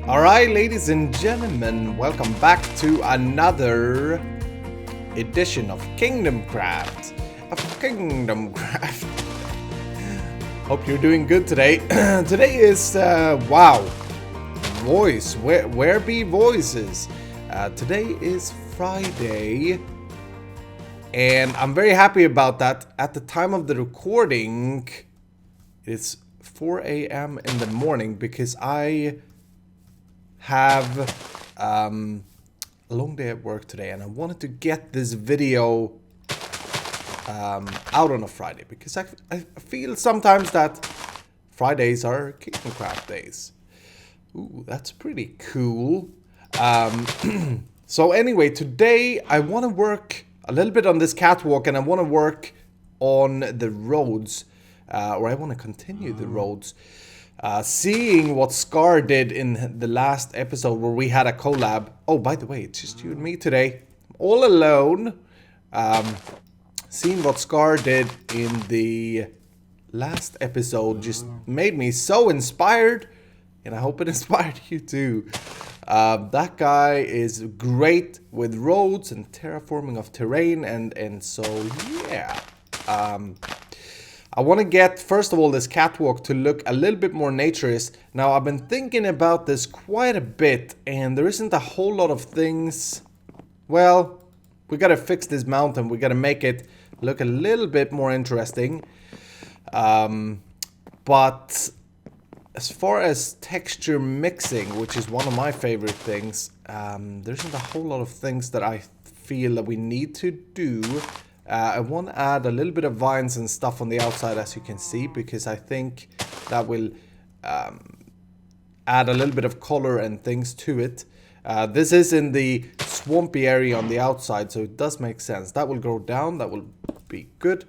Alright, ladies and gentlemen, welcome back to another edition of Kingdomcraft. Hope you're doing good today. Today is, wow, voice, where be voices? Today is Friday, and I'm very happy about that. At the time of the recording, it's 4 a.m. in the morning because I have a long day at work today, and I wanted to get this video out on a Friday because I feel sometimes that Fridays are Kingdomcraft days. Ooh, that's pretty cool. So anyway, today I want to work a little bit on this catwalk, and I want to work on the roads, or I want to continue the roads. Seeing what Scar did in the last episode where we had a collab. Oh, by the way, it's just you and me today. I'm all alone. Seeing what Scar did in the last episode just made me so inspired. And I hope it inspired you too. That guy is great with roads and terraforming of terrain. And so, yeah. I want to get, first of all, this catwalk to look a little bit more naturist. Now, I've been thinking about this quite a bit, and there isn't a whole lot of things. Well, we got to fix this mountain. We got to make it look a little bit more interesting. But as far as texture mixing, which is one of my favorite things, there isn't a whole lot of things that I feel that we need to do. I want to add a little bit of vines and stuff on the outside, as you can see, because I think that will add a little bit of color and things to it. This is in the swampy area on the outside, so it does make sense. That will go down. That will be good.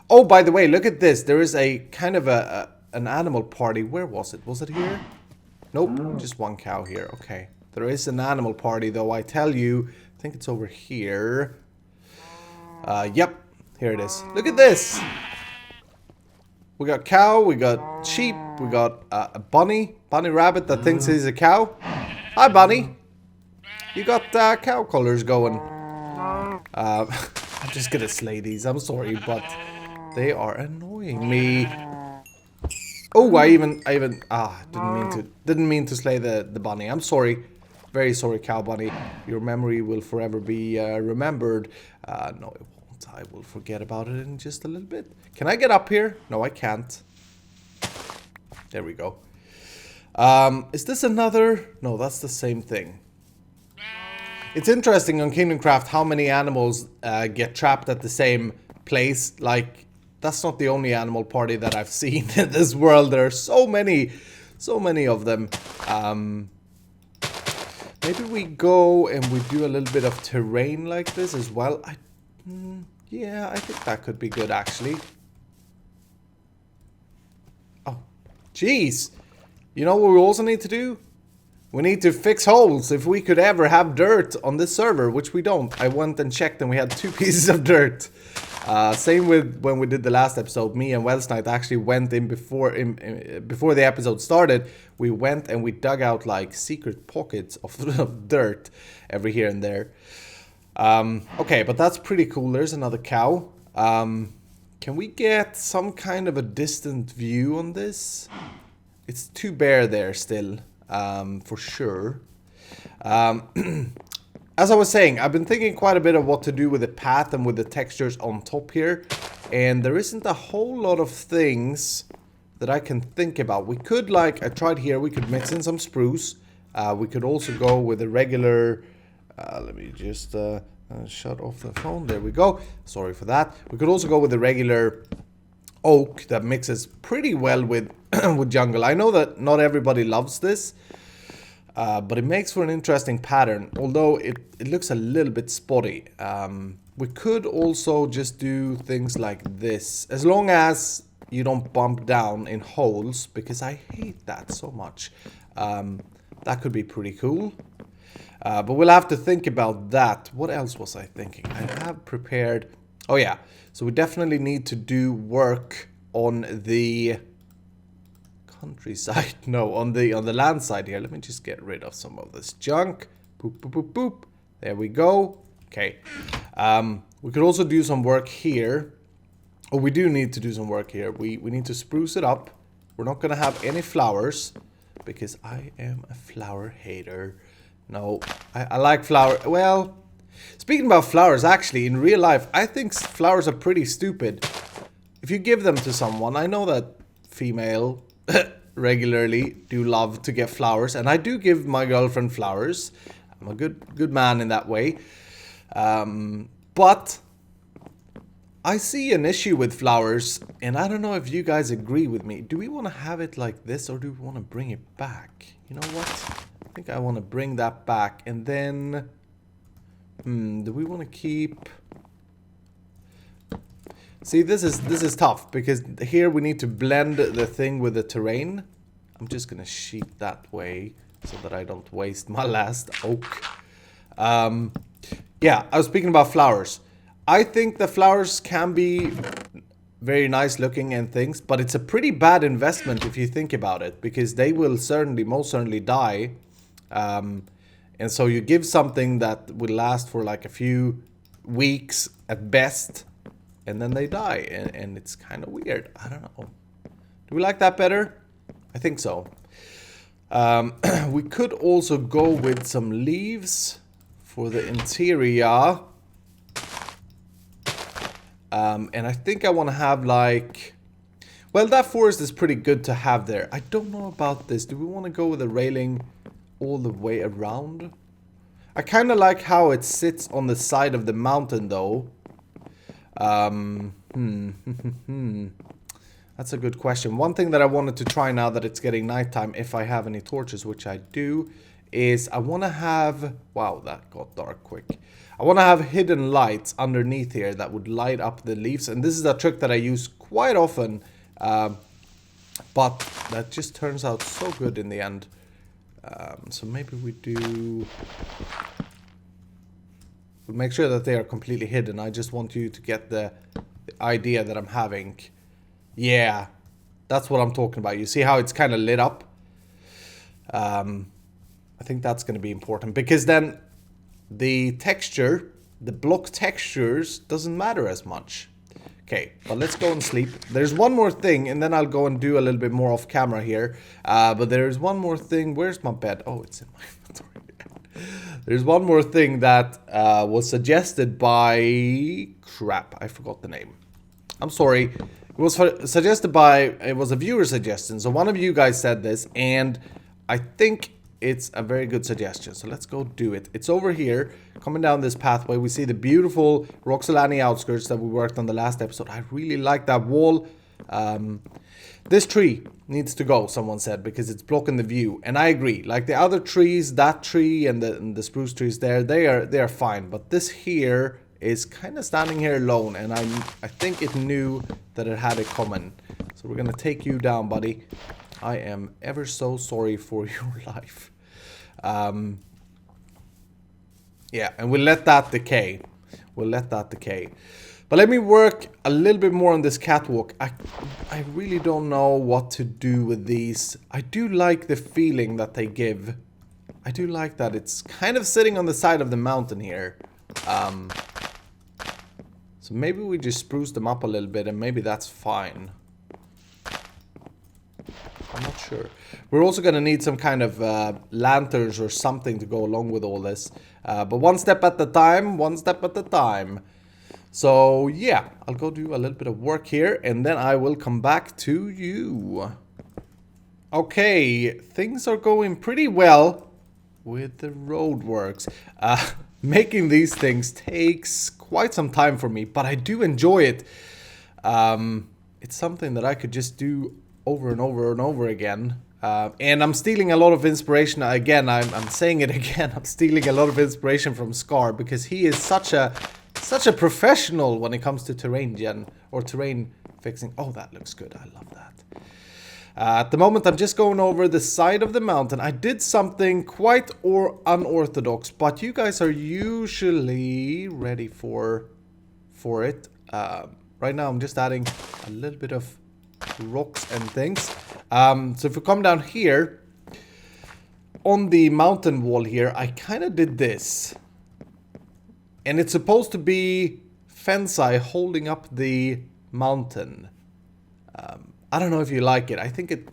Oh, by the way, look at this. There is a kind of an animal party. Where was it? Was it here? Nope, just one cow here. Okay. There is an animal party, though, I tell you. I think it's over here. Yep, here it is. Look at this. We got cow, we got sheep, we got a bunny rabbit that thinks he's a cow. Hi, bunny. You got cow colors going. I'm just gonna slay these. I'm sorry, but they are annoying me. Oh, I even didn't mean to slay the bunny. I'm sorry. Very sorry, cow bunny. Your memory will forever be remembered. No, it won't. I will forget about it in just a little bit. Can I get up here? No, I can't. There we go. Is this another? No, that's the same thing. It's interesting on Kingdomcraft how many animals get trapped at the same place. Like, that's not the only animal party that I've seen in this world. There are so many of them. Maybe we go and we do a little bit of terrain like this as well. Yeah, I think that could be good, actually. Oh, jeez. You know what we also need to do? We need to fix holes if we could ever have dirt on this server, which we don't. I went and checked and we had 2 pieces of dirt. Same with when we did the last episode. Me and Wells Knight actually went in before the episode started. We went and we dug out like secret pockets of dirt every here and there. Okay, but that's pretty cool. There's another cow. Can we get some kind of a distant view on this? It's too bare there still, for sure. As I was saying, I've been thinking quite a bit of what to do with the path and with the textures on top here. And there isn't a whole lot of things that I can think about. We could, like, I tried here, we could mix in some spruce. We could also go with a regular... let me just shut off the phone. There we go. Sorry for that. We could also go with the regular oak that mixes pretty well with with jungle. I know that not everybody loves this, but it makes for an interesting pattern. Although it looks a little bit spotty. We could also just do things like this, as long as you don't bump down in holes, because I hate that so much. That could be pretty cool. But we'll have to think about that. What else was I thinking? I have prepared... Oh yeah, so we definitely need to do work on the countryside. No, on the land side here. Let me just get rid of some of this junk. Boop, boop, boop, boop. There we go. Okay. We could also do some work here. Oh, we do need to do some work here. We need to spruce it up. We're not gonna have any flowers because I am a flower hater. No, I like flower. Well, speaking about flowers, actually, in real life, I think flowers are pretty stupid. If you give them to someone, I know that female regularly do love to get flowers, and I do give my girlfriend flowers. I'm a good man in that way. But I see an issue with flowers, and I don't know if you guys agree with me. Do we want to have it like this, or do we want to bring it back? You know what? I think I want to bring that back, and then... do we want to keep... See, this is tough, because here we need to blend the thing with the terrain. I'm just going to sheet that way, so that I don't waste my last oak. Yeah, I was speaking about flowers. I think the flowers can be very nice looking and things, but it's a pretty bad investment if you think about it, because they will most certainly die. And so you give something that will last for like a few weeks at best, and then they die, and it's kind of weird. I don't know. Do we like that better? I think so. We could also go with some leaves for the interior. And I think I want to have like... Well, that forest is pretty good to have there. I don't know about this. Do we want to go with a railing all the way around? I kind of like how it sits on the side of the mountain, though. That's a good question. One thing that I wanted to try now that it's getting nighttime, if I have any torches, which I do, is I want to have... Wow, that got dark quick. I want to have hidden lights underneath here that would light up the leaves. And this is a trick that I use quite often. But that just turns out so good in the end. So maybe we do... We'll make sure that they are completely hidden. I just want you to get the idea that I'm having. Yeah, that's what I'm talking about. You see how it's kind of lit up? I think that's going to be important. Because then... the texture, the block textures doesn't matter as much. Okay, but let's go and sleep. There's one more thing, and then I'll go and do a little bit more off camera here. But there's one more thing. Where's my bed? Oh, it's in my inventory. There's one more thing that was suggested by... Crap, I forgot the name. I'm sorry. It was suggested by... It was a viewer suggestion. So one of you guys said this, and I think... it's a very good suggestion, so let's go do it. It's over here, coming down this pathway. We see the beautiful Roxolani outskirts that we worked on the last episode. I really like that wall. This tree needs to go, someone said, because it's blocking the view. And I agree. Like the other trees, that tree and the spruce trees there, they are fine. But this here is kind of standing here alone, and I think it knew that it had it coming. So we're gonna take you down, buddy. I am ever so sorry for your life. Yeah, and we'll let that decay. We'll let that decay. But let me work a little bit more on this catwalk. I really don't know what to do with these. I do like the feeling that they give. I do like that it's kind of sitting on the side of the mountain here. So maybe we just spruce them up a little bit, and maybe that's fine. I'm not sure. We're also going to need some kind of lanterns or something to go along with all this. But one step at a time, one step at a time. So yeah, I'll go do a little bit of work here, and then I will come back to you. Okay, things are going pretty well with the roadworks. Making these things takes quite some time for me, but I do enjoy it. It's something that I could just do over and over and over again. And I'm stealing a lot of inspiration. Again, I'm saying it again. I'm stealing a lot of inspiration from Scar, because he is such a professional when it comes to terrain gen or terrain fixing. Oh, that looks good. I love that. At the moment, I'm just going over the side of the mountain. I did something quite unorthodox, but you guys are usually ready for it. Right now, I'm just adding a little bit of rocks and things. So if we come down here, on the mountain wall here, I kind of did this. And it's supposed to be Fensai holding up the mountain. I don't know if you like it. I think it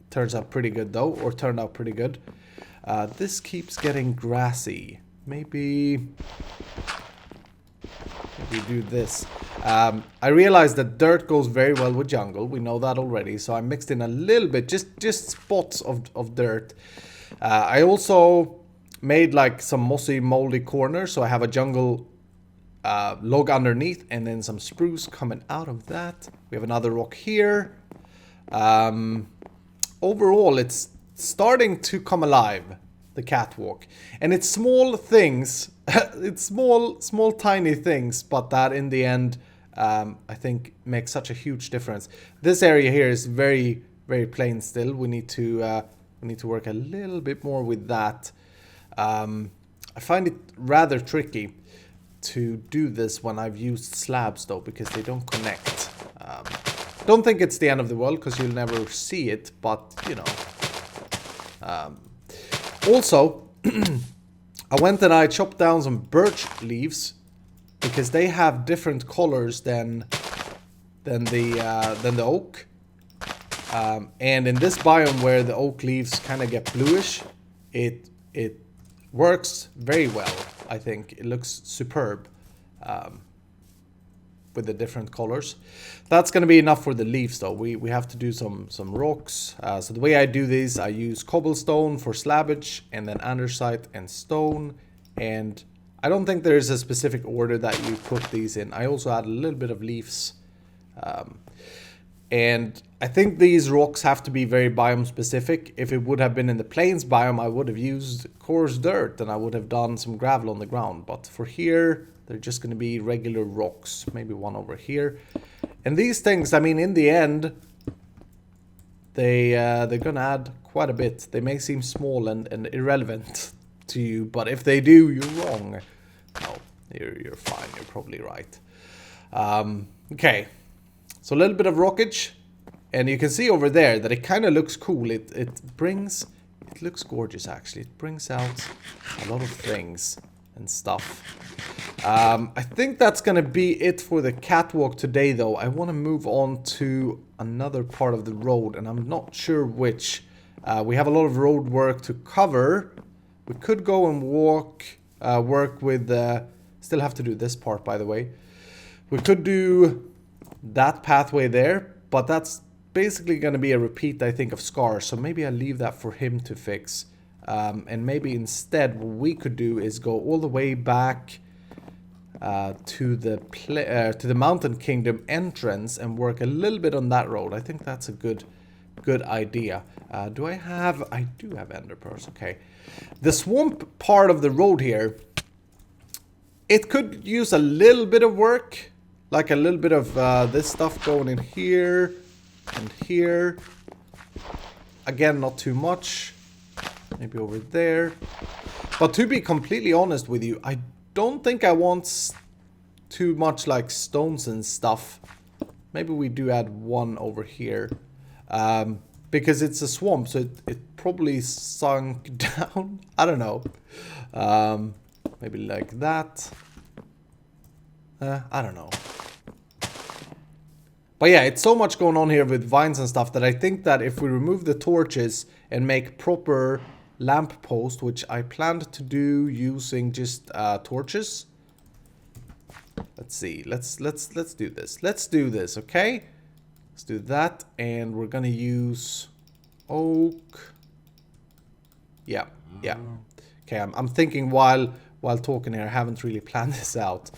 turns out pretty good though, or turned out pretty good. This keeps getting grassy. Maybe do this. I realized that dirt goes very well with jungle. We know that already. So I mixed in a little bit, just spots of dirt. I also made like some mossy, moldy corners. So I have a jungle log underneath and then some spruce coming out of that. We have another rock here. Overall, it's starting to come alive, the catwalk. And it's small things. It's small, tiny things, but that in the end, I think makes such a huge difference. This area here is very, very plain still. We need to work a little bit more with that. I find it rather tricky to do this when I've used slabs though, because they don't connect. Don't think it's the end of the world because you'll never see it, but you know. Also, I went and I chopped down some birch leaves because they have different colors than the oak. And in this biome where the oak leaves kind of get bluish, it works very well. I think it looks superb with the different colors. That's going to be enough for the leaves though. We have to do some rocks. So the way I do these, I use cobblestone for slabbage and then andesite and stone. And I don't think there is a specific order that you put these in. I also add a little bit of leaves. And I think these rocks have to be very biome specific. If it would have been in the plains biome, I would have used coarse dirt and I would have done some gravel on the ground. But for here, they're just going to be regular rocks. Maybe one over here. And these things, I mean, in the end, they're going to add quite a bit. They may seem small and irrelevant to you, but if they do, you're wrong. No, you're fine. You're probably right. Okay. So a little bit of rockage, and you can see over there that it kind of looks cool. It looks gorgeous actually. It brings out a lot of things and stuff. I think that's gonna be it for the catwalk today though. I want to move on to another part of the road, and I'm not sure which. We have a lot of road work to cover. We could go and work with, still have to do this part by the way. We could do that pathway there, but that's basically going to be a repeat, I think, of Scar. So maybe I'll leave that for him to fix. And maybe instead what we could do is go all the way back to the Mountain Kingdom entrance and work a little bit on that road. I think that's a good idea. I do have ender pearls. Okay. The swamp part of the road here, it could use a little bit of work. Like a little bit of this stuff going in here and here. Again, not too much. Maybe over there. But to be completely honest with you, I don't think I want too much like stones and stuff. Maybe we do add one over here. Because it's a swamp, so it probably sunk down. I don't know. Maybe like that. I don't know. But yeah, it's so much going on here with vines and stuff that I think that if we remove the torches and make proper lamp post, which I planned to do using just torches. Let's see. Let's do this. Let's do this, okay? Let's do that, and we're gonna use oak. Yeah. Okay, I'm thinking while talking here. I haven't really planned this out.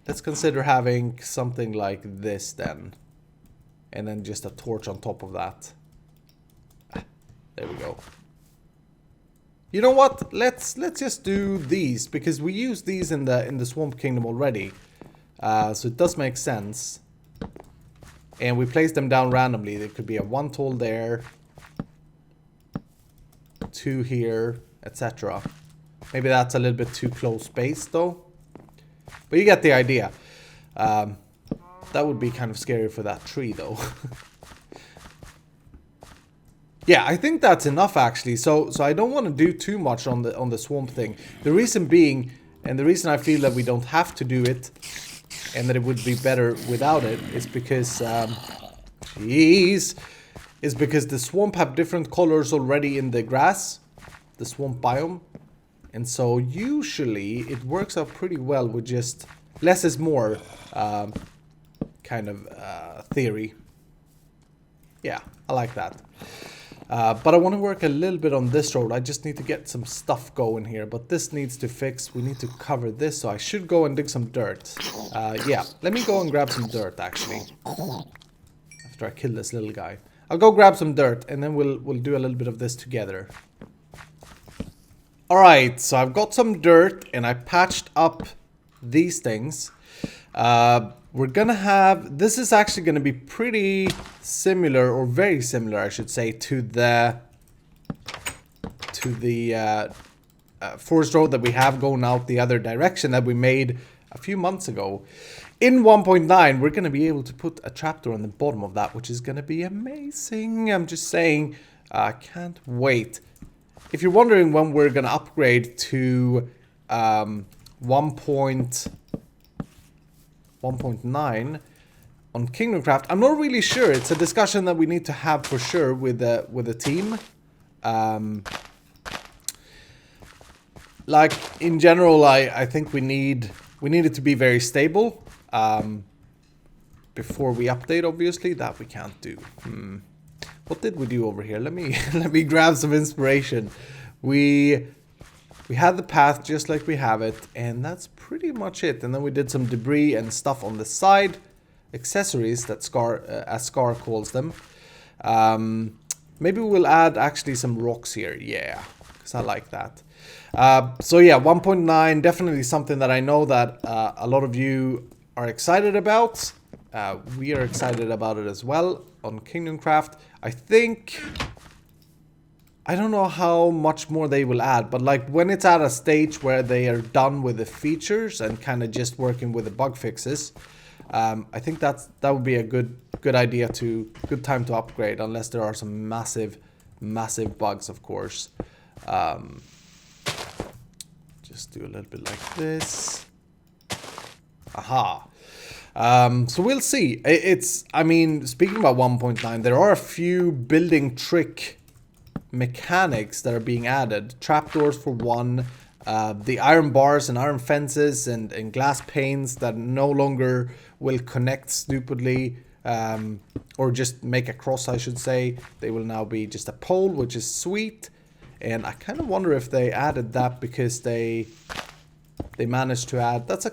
Let's consider having something like this then. And then just a torch on top of that. There we go. You know what? Let's just do these, because we use these in the Swamp Kingdom already. So it does make sense. And we place them down randomly. There could be a 1 tall there, 2 here, etc. Maybe that's a little bit too close spaced though. But you get the idea. That would be kind of scary for that tree, though. Yeah, I think that's enough actually. So I don't want to do too much on the swamp thing. The reason being, and the reason I feel that we don't have to do it, and that it would be better without it, is because is because the swamp have different colors already in the grass, the swamp biome, and so usually it works out pretty well with just less is more kind of theory. Yeah, I like that. But I want to work a little bit on this road. I just need to get some stuff going here. But this needs to fix. We need to cover this. So I should go and dig some dirt. Yeah, let me go and grab some dirt, actually. After I kill this little guy. I'll go grab some dirt. And then we'll do a little bit of this together. Alright, so I've got some dirt. And I patched up these things. We're gonna have, this is actually gonna be pretty similar, or very similar I should say, to the forest road that we have going out the other direction that we made a few months ago. In 1.9 we're gonna be able to put a trapdoor on the bottom of that, which is gonna be amazing. I'm just saying, I can't wait. If you're wondering when we're gonna upgrade to 1.9 on Kingdomcraft, I'm not really sure. It's a discussion that we need to have for sure with the team. Like in general, I think we need it to be very stable before we update. Obviously, that we can't do. What did we do over here? Let me let me grab some inspiration. We had the path just like we have it, and that's pretty much it. And then we did some debris and stuff on the side, accessories that Scar, as Scar calls them. Maybe we'll add actually some rocks here, yeah, because I like that. So yeah, 1.9, definitely something that I know that a lot of you are excited about. We are excited about it as well on Kingdomcraft. I don't know how much more they will add, but like when it's at a stage where they are done with the features and kind of just working with the bug fixes, I think that would be a good idea good time to upgrade, unless there are some massive bugs, of course. Just do a little bit like this. Aha. So we'll see. I mean, speaking about 1.9, there are a few building trick mechanics that are being added. Trapdoors for one, the iron bars and iron fences and glass panes that no longer will connect stupidly, or just make a cross, I should say. They will now be just a pole, which is sweet. And I kind of wonder if they added that because they managed to add, that's a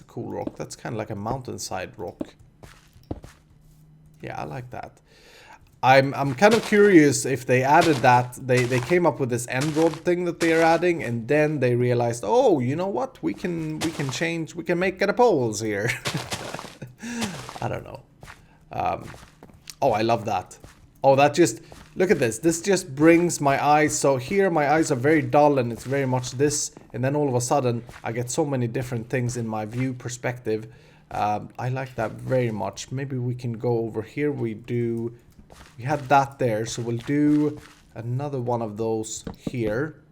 cool rock. That's kind of like a mountainside rock. Yeah, I like that. I'm kind of curious if they added that. They came up with this end rod thing that they are adding, and then they realized, oh, you know what? We can make catapults here. I don't know. Oh, I love that. Oh, that just, look at this. This just brings my eyes. So here my eyes are very dull and it's very much this. And then all of a sudden I get so many different things in my view perspective. I like that very much. Maybe we can go over here. We had that there. So we'll do another one of those here.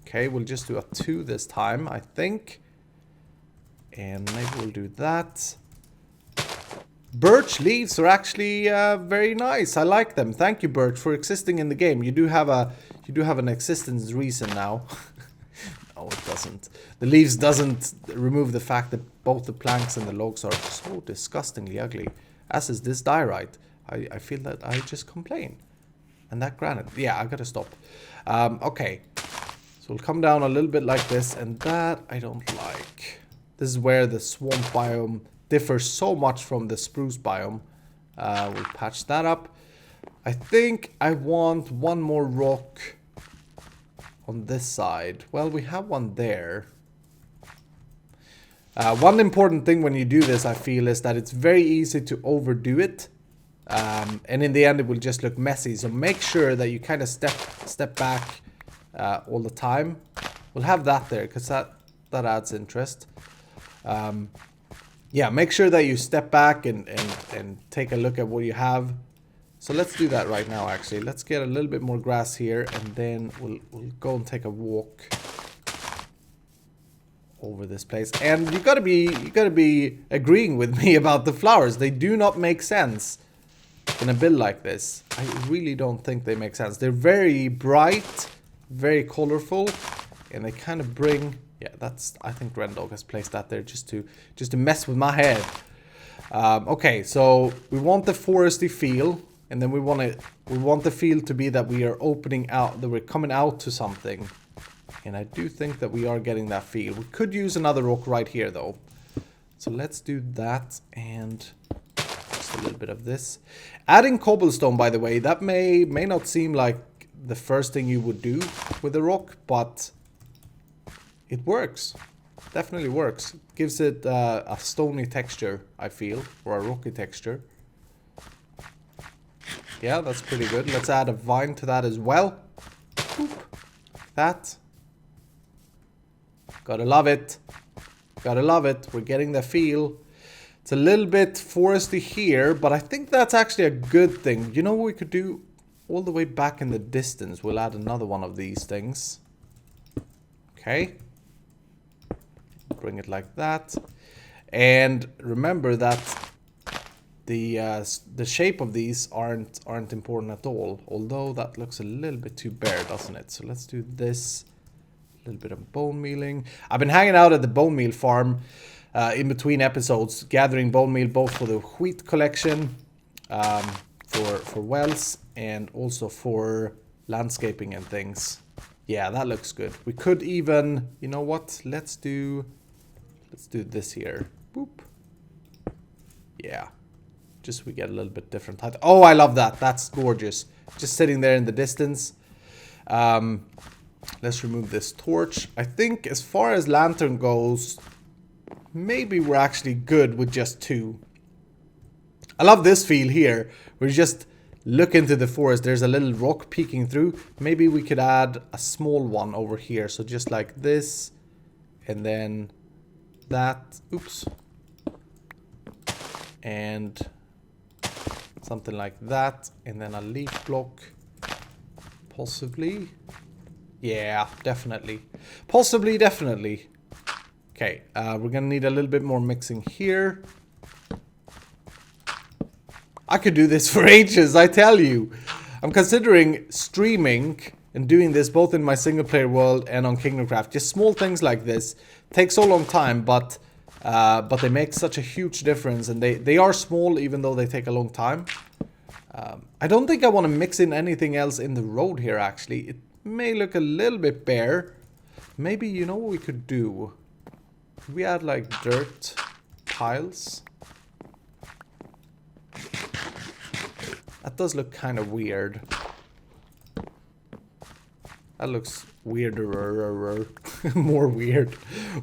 Okay, we'll just do a 2 this time, I think. And maybe we'll do that. Birch leaves are actually very nice. I like them. Thank you, Birch, for existing in the game. You do have an existence reason now. No, it doesn't. The leaves doesn't remove the fact that both the planks and the logs are so disgustingly ugly. As is this diorite. I feel that I just complain. And that granite. Yeah, I gotta stop. Okay. So we'll come down a little bit like this, and that I don't like. This is where the swamp biome differs so much from the spruce biome. We'll patch that up. I think I want one more rock on this side. Well, we have one there. One important thing when you do this, I feel, is that it's very easy to overdo it. And in the end, it will just look messy. So make sure that you kind of step back all the time. We'll have that there because that adds interest. Yeah, make sure that you step back and take a look at what you have. So let's do that right now, actually. Let's get a little bit more grass here, and then we'll go and take a walk over this place. And you gotta be agreeing with me about the flowers. They do not make sense in a build like this. I really don't think they make sense. They're very bright, very colorful, and they kind of bring... Yeah, that's... I think Rendog has placed that there just to mess with my head. Okay, so we want the foresty feel, and then we want the feel to be that we are opening out, that we're coming out to something. And I do think that we are getting that feel. We could use another rock right here, though. So let's do that, and just a little bit of this. Adding cobblestone, by the way, that may not seem like the first thing you would do with a rock, but it works. Definitely works. Gives it a stony texture, I feel, or a rocky texture. Yeah, that's pretty good. Let's add a vine to that as well. Boop. That. Gotta love it. Gotta love it. We're getting the feel. It's a little bit foresty here, but I think that's actually a good thing. You know what we could do? All the way back in the distance, we'll add another one of these things. Okay. Bring it like that. And remember that the shape of these aren't important at all. Although that looks a little bit too bare, doesn't it? So let's do this. A little bit of bone mealing. I've been hanging out at the bone meal farm in between episodes, gathering bone meal both for the wheat collection, for wells, and also for landscaping and things. Yeah, that looks good. We could even, you know what? Let's do this here. Boop. Yeah. Just so we get a little bit different height. Oh, I love that. That's gorgeous. Just sitting there in the distance. Let's remove this torch. I think as far as lantern goes, maybe we're actually good with just 2. I love this feel here. We just look into the forest. There's a little rock peeking through. Maybe we could add a small one over here. So just like this. And then that. Oops. And something like that. And then a leaf block. Possibly. Yeah, definitely. Possibly, definitely. Okay, we're gonna need a little bit more mixing here. I could do this for ages, I tell you. I'm considering streaming and doing this both in my single player world and on Kingdomcraft. Just small things like this. Take so long time, but they make such a huge difference, and they are small even though they take a long time. I don't think I want to mix in anything else in the road here, actually. It may look a little bit bare. Maybe, you know what we could do? Could we add like dirt piles? That does look kind of weird. That looks weirder. More weird.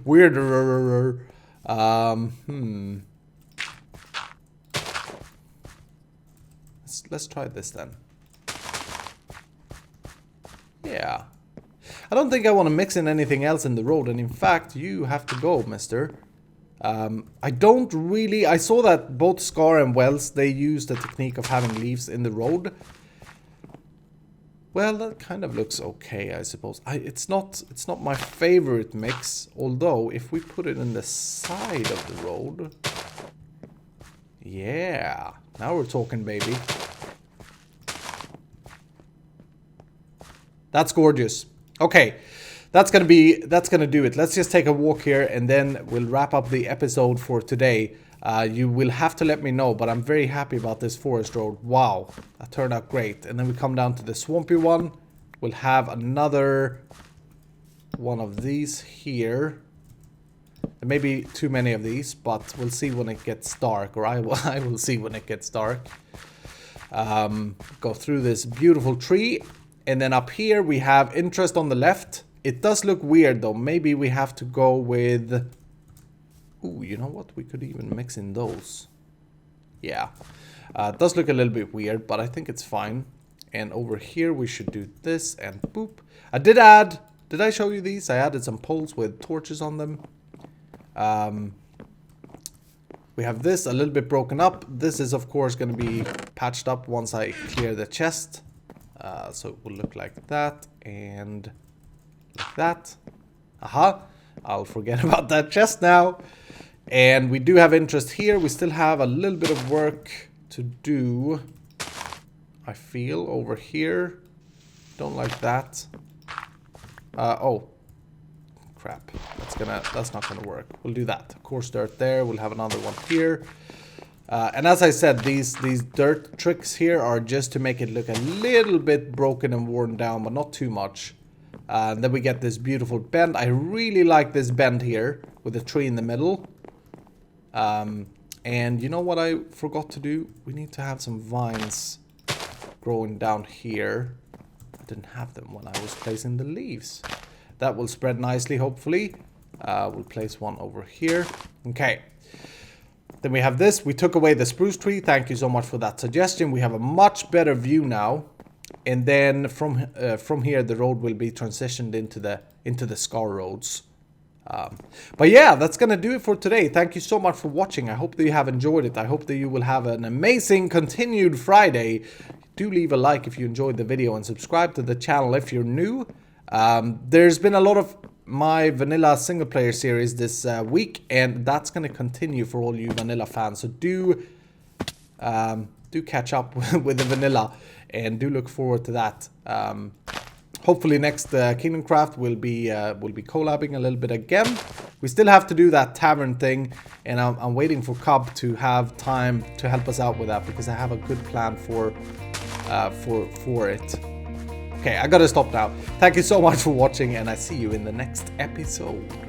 Weirder. Let's try this then. Yeah. I don't think I want to mix in anything else in the road, and in fact, you have to go, mister. I don't really... I saw that both Scar and Wells, they use the technique of having leaves in the road. Well, that kind of looks okay, I suppose. It's not my favorite mix, although if we put it in the side of the road... Yeah, now we're talking, baby. That's gorgeous. Okay, that's gonna do it. Let's just take a walk here, and then we'll wrap up the episode for today. You will have to let me know, but I'm very happy about this forest road. Wow, that turned out great. And then we come down to the swampy one. We'll have another one of these here. There may be too many of these, but we'll see when it gets dark, or I will see when it gets dark. Go through this beautiful tree. And then up here we have interest on the left. It does look weird though. Maybe we have to go with... Ooh, you know what? We could even mix in those. Yeah. It does look a little bit weird, but I think it's fine. And over here we should do this and boop. I did add... Did I show you these? I added some poles with torches on them. We have this a little bit broken up. This is of course going to be patched up once I clear the chest. So it will look like that and like that. Aha, I'll forget about that chest now. And we do have interest here. We still have a little bit of work to do, I feel, over here. Don't like that. Oh, crap. That's not gonna work. We'll do that. Coarse dirt there. We'll have another one here. And as I said, these dirt tricks here are just to make it look a little bit broken and worn down, but not too much. And then we get this beautiful bend. I really like this bend here with the tree in the middle. And you know what I forgot to do? We need to have some vines growing down here. I didn't have them when I was placing the leaves. That will spread nicely, hopefully. We'll place one over here. Okay. Then we have this. We took away the spruce tree. Thank you so much for that suggestion. We have a much better view now. And then from here, the road will be transitioned into the Scar roads. But yeah, that's gonna do it for today. Thank you so much for watching. I hope that you have enjoyed it. I hope that you will have an amazing continued Friday. Do leave a like if you enjoyed the video and subscribe to the channel if you're new. There's been a lot of my vanilla single player series this week, and that's gonna continue for all you vanilla fans. So do catch up with the vanilla and do look forward to that. Hopefully next Kingdomcraft will be collabing a little bit again. We still have to do that tavern thing, and I'm waiting for Cub to have time to help us out with that because I have a good plan for it. Okay, I gotta stop now. Thank you so much for watching, and I see you in the next episode.